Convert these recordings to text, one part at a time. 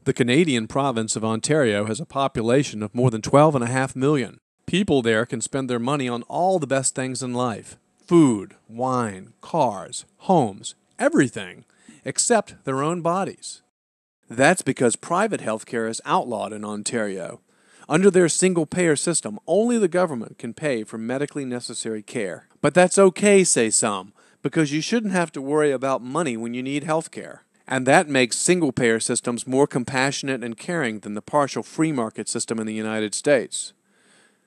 The Canadian province of Ontario has a population of more than 12.5 million. People there can spend their money on all the best things in life: food, wine, cars, homes, everything, except their own bodies. That's because private health care is outlawed in Ontario. Under their single-payer system, only the government can pay for medically necessary care. But that's okay, say some, because you shouldn't have to worry about money when you need health care. And that makes single-payer systems more compassionate and caring than the partial free market system in the United States.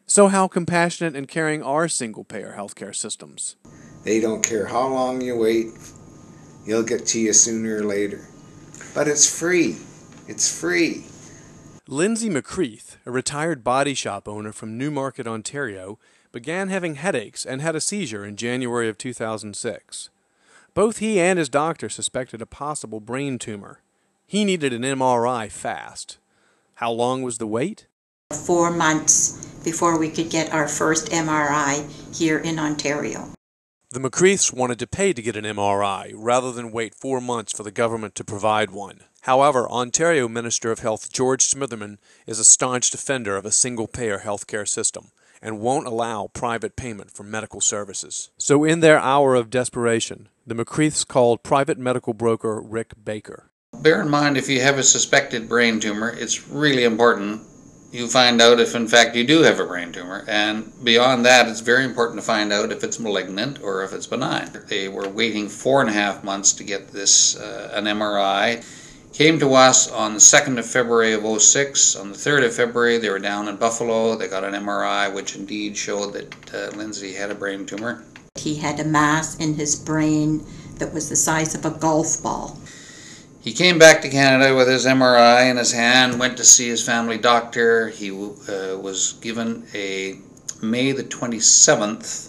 So how compassionate and caring are single-payer healthcare systems? They don't care how long you wait, you'll get to you sooner or later. But it's free. It's free. Lindsay McCreath, a retired body shop owner from Newmarket, Ontario, began having headaches and had a seizure in January of 2006. Both he and his doctor suspected a possible brain tumor. He needed an MRI fast. How long was the wait? 4 months before we could get our first MRI here in Ontario. The McCreaths wanted to pay to get an MRI rather than wait 4 months for the government to provide one. However, Ontario Minister of Health George Smitherman is a staunch defender of a single-payer healthcare system and won't allow private payment for medical services. So in their hour of desperation, the McCreaths called private medical broker Rick Baker. Bear in mind, if you have a suspected brain tumor, it's really important you find out if in fact you do have a brain tumor, and beyond that it's very important to find out if it's malignant or if it's benign. They were waiting 4.5 months to get this an MRI. Came to us on the 2nd of February of 2006. On the 3rd of February they were down in Buffalo. They got an MRI which indeed showed that Lindsay had a brain tumor. He had a mass in his brain that was the size of a golf ball. He came back to Canada with his MRI in his hand, went to see his family doctor. He was given a May the 27th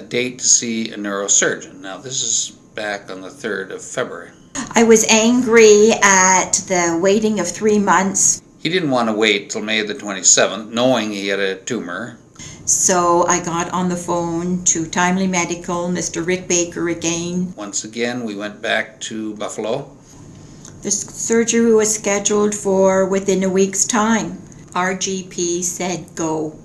date to see a neurosurgeon. Now this is back on the 3rd of February. I was angry at the waiting of 3 months. He didn't want to wait till May the 27th, knowing he had a tumor. So I got on the phone to Timely Medical, Mr. Rick Baker again. Once again, we went back to Buffalo. The surgery was scheduled for within a week's time. Our GP said go.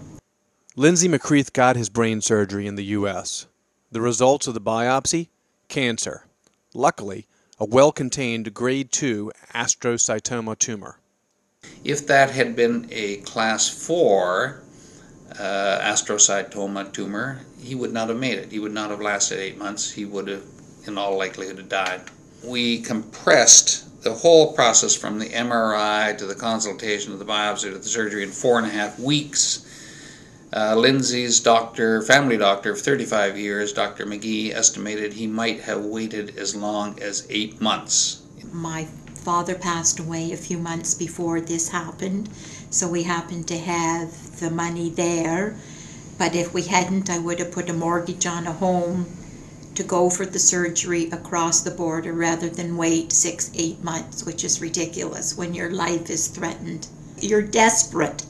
Lindsay McCreath got his brain surgery in the U.S. The results of the biopsy? Cancer. Luckily, a well-contained grade 2 astrocytoma tumor. If that had been a class 4 astrocytoma tumor, he would not have made it. He would not have lasted 8 months. He would have, in all likelihood, have died. We compressed the whole process from the MRI to the consultation to the biopsy to the surgery in 4.5 weeks. Lindsay's doctor, family doctor of 35 years, Dr. McGee, estimated he might have waited as long as 8 months. My father passed away a few months before this happened, so we happened to have the money there. But if we hadn't, I would have put a mortgage on a home to go for the surgery across the border rather than wait 6-8 months, which is ridiculous when your life is threatened. You're desperate.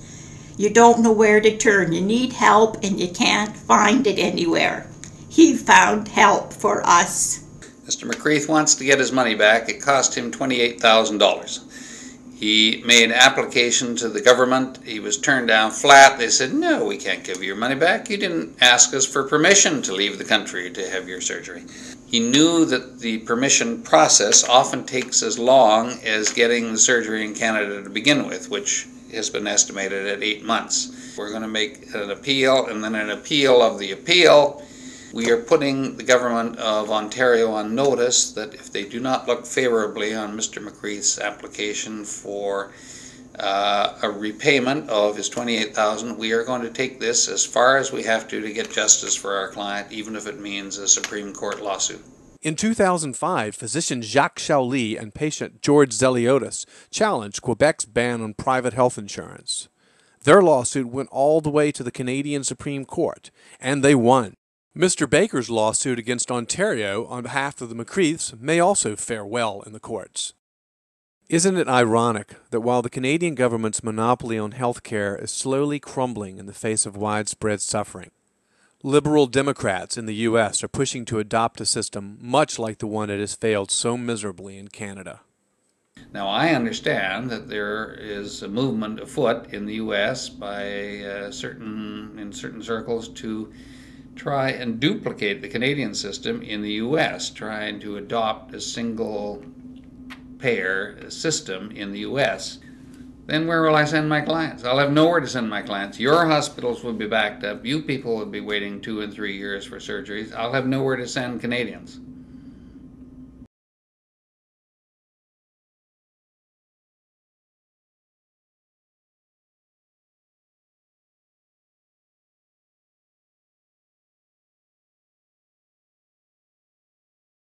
You don't know where to turn. You need help and you can't find it anywhere. He found help for us. Mr. McCreath wants to get his money back. It cost him $28,000. He made an application to the government. He was turned down flat. They said, no, we can't give you your money back. You didn't ask us for permission to leave the country to have your surgery. He knew that the permission process often takes as long as getting the surgery in Canada to begin with, which has been estimated at 8 months. We're going to make an appeal, and then an appeal of the appeal. We are putting the government of Ontario on notice that if they do not look favorably on Mr. McCreath's application for a repayment of his $28,000, we are going to take this as far as we have to get justice for our client, even if it means a Supreme Court lawsuit. In 2005, physician Jacques Chauly and patient George Zeliotis challenged Quebec's ban on private health insurance. Their lawsuit went all the way to the Canadian Supreme Court, and they won. Mr. Baker's lawsuit against Ontario on behalf of the McCreaths may also fare well in the courts. Isn't it ironic that while the Canadian government's monopoly on health care is slowly crumbling in the face of widespread suffering, liberal Democrats in the U.S. are pushing to adopt a system much like the one that has failed so miserably in Canada? Now, I understand that there is a movement afoot in the U.S. by in certain circles to try and duplicate the Canadian system in the U.S., trying to adopt a single payer system in the U.S. Then where will I send my clients? I'll have nowhere to send my clients. Your hospitals will be backed up. You people will be waiting 2 and 3 years for surgeries. I'll have nowhere to send Canadians.